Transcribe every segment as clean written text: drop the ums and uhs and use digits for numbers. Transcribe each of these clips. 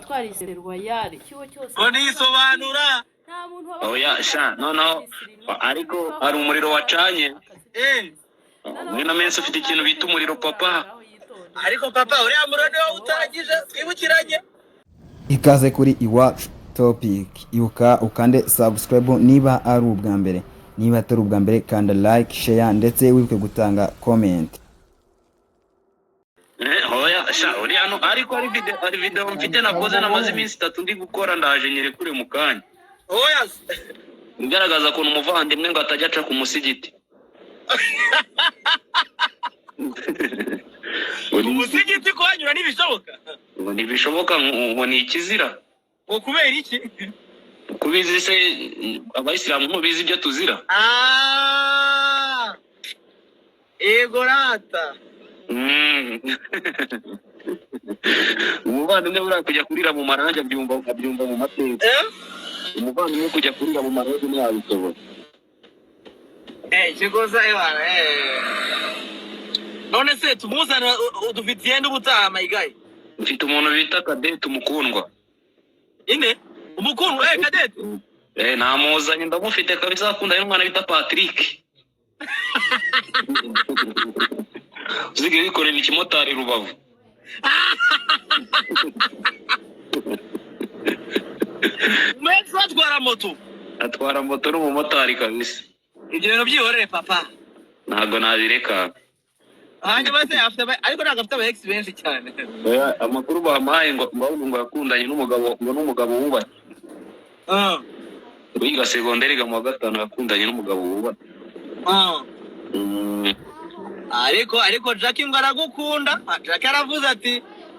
twariserwa yari kiwo cyose Oni sobanura nta muntu oya sha no ariko ari umuriro wacanye mwina mensi ufite ikintu bita umuriro papa ariko papa uriya muriro utaragije twibukiranye ikaze kuri Iwacu Topic ibuka ukande subscribe niba ari ubwa mbere niba atari ubwa mbere kanda like share ndetse wibuke gutanga comment oya sha uri hano ariko ari video mfite nakoze namaze iminsi 3 ndi gukora ndaje nyere kure mu kanya oya ngaragaza ko umuvandimwe ngo atajya aca ku musigiti umusigiti kwanyura nibishoboka ngo nibishoboka ngo ni ikizira ngo kubera iki kubizi se abayisilamu mubizi ibyo tuzira egorata umuvandimwe uri kujya kurira mu maranja abyumva mu mateka umuvandimwe kujya kurira mu maranja ntiyabishobora kigoza ebana none se tumuzana udufitiye ndubutaha mayigayi mfite umuntu bita Kadete umukundwa ine umukundwa Kadete namuzanye ndamufite kabisa akunda n'umwana bita Patrick uzige bikorera ikimotari Rubavu mwese atwara moto n'umumotari kabisa ibyo bintu byihorere papa ntabwo nabireka hanje base afite ariko ntabwo afite aba ex benshi cyane amakuru bamuhaye ngo yakundanye n'umugabo wubatse wiga segonderi mu wa gatanu yakundanye n'umugabo wubatse ariko Jackie ngo aragukunda Jackie aravuze ati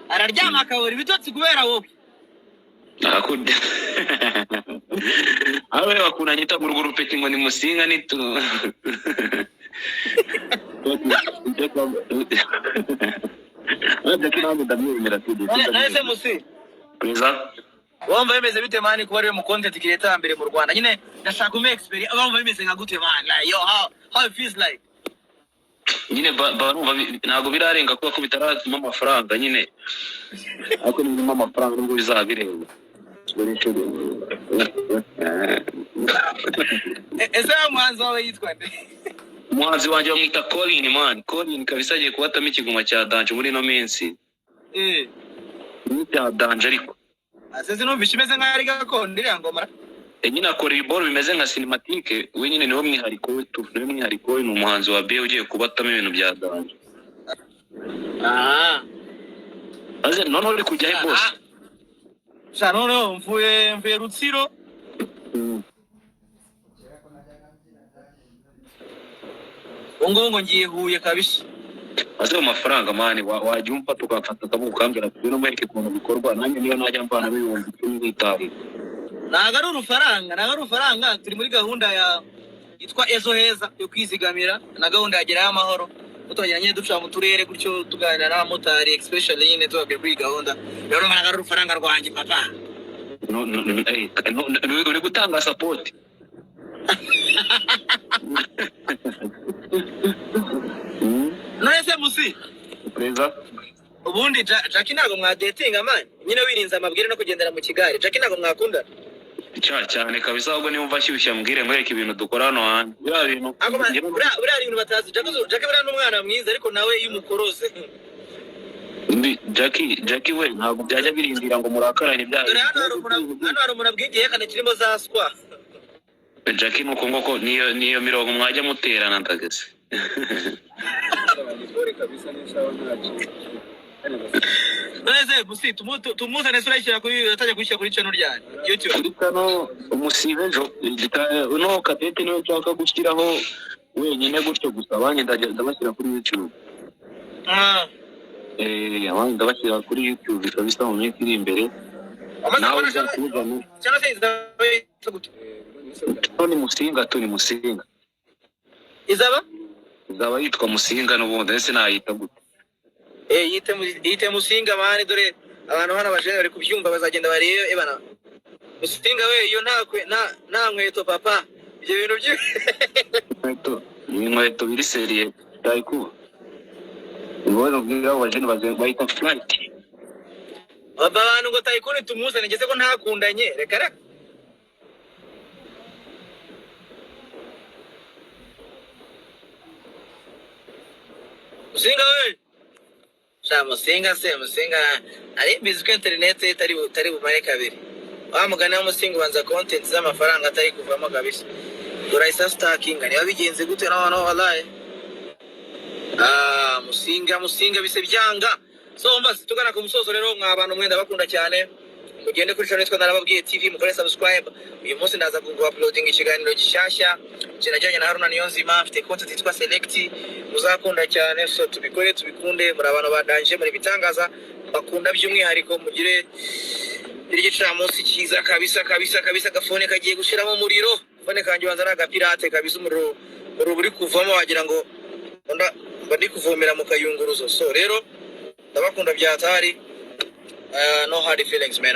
araryama akabura ibitotsi kubera wowe akunda awe bakundanye tamurwa urupeti ngo ni musinga nitu nese musi Preza wumva bimeze bite mani kuba ari mu content creator mbere mu Rwanda nyine ndashaka ume experience wumva bimeze nka gute man like yo how it feels like nyine barumva ntago birarenga kuko ko bitaratuma amafaranga nyine ako ni amafaranga nubwo bizabireba ese umuhanzi wawe yitwa nde umuhanzi wanjye bamwita Colin kabisa agiye kubatamo ikiguma cya Danje muri no minsi ni cya Danje ariko aseze no bishimeze nka ari gakondo iriya ngoma nyine akora iboro bimeze nka cinematique we nyine niwo mwihariko we ni umuhanzi wa B ugiye kubatamo ibintu bya Danje aze none uri kujya he boss Shano mvuye Rutsiro ngo ngiye Huye kabisa aze amafaranga mani wajya umfa tukafata tabu ukambira no mwereke kuntu bikorwa nanjye niyo najya mbana bibumbi n'itari ntago ari urufaranga turi muri gahunda yitwa Ezo Heza yo kwizigamira na gahunda yagerayo amahoro utongera nyine duca mu turere gutyo tuganira n'abamotari especially nyine tubagiye kuri gahunda rero ntago ari urufaranga rwanjye papa uri gutanga support none se musi Preza ubundi Jackie ntago mwadetinga man nyine wirinze amabwire no kugendera mu kigare Jackie ntago mwakundana cyane kabisa ahubwo niyo mva shyushya mbwire ngwereke ibintu dukora hano hantu biriya bintu buriya ibintu batazi Jackie buriya n'umwana mwiza ariko nawe iyo umukoroze Jackie we ntabwo byajya birindira ngo murakaranye byayo hano hari umuntu abwigiye kane kirimo za swa Jackie nuko ngoko niyo mirongo mwajya muterana ndageze neze gusi tumuzane sura yishyira kuri atajya kwishyira kuri channel ryanyu YouTube kuri kano umusibejo no Kadete niyo nshaka gushyiraho wenyine gutyo gusa abanye ndabashyira kuri YouTube abanye ndabashyira kuri YouTube kabisa mu minsi iri imbere nawe uzakuzana cyangwa se Tony Musinga izaba yitwa Musinga n'ubundi ese nayita gute yite Musinga mani dore abantu hano bajene bari kubyumva bazagenda barebe ebana Musinga we iyo nta nkweto papa ibyo bintu inkweto biri serie tayiku ngono bwira abajene bazahita flight abantu ngo Tycoon tumuzane ngeze ko ntakundanye reka reka Musinga we Musinga ari bizwi internet itari bumare kabiri wamugana Musinga ubanza content z'amafaranga atari kuvamo kabisa urayisa stacking ni wabigenze gute no wallahi Musinga bise byanga so mbasi tugana ku musozo rero mw'abantu mwenda bakunda cyane mugende kuri channel yitwa Narababwiye TV mukore subscribe uyu munsi ndaza uploading ikiganiro gishasha kinajyanye na Haruna Niyonzima afite content yitwa Select muzakunda cyane so tubikore tubikunde muri abantu badanje muri bitangaza bakunda by'umwihariko mugire igicamunsi cyiza kabisa gafone kagiye gushiramo umuriro fone kanje wanza n'agapirate kabisa umuriro buri kuvamo wagira ngo ndi kuvomera mu kayunguruzo so rero ndabakunda byatari no hard feelings man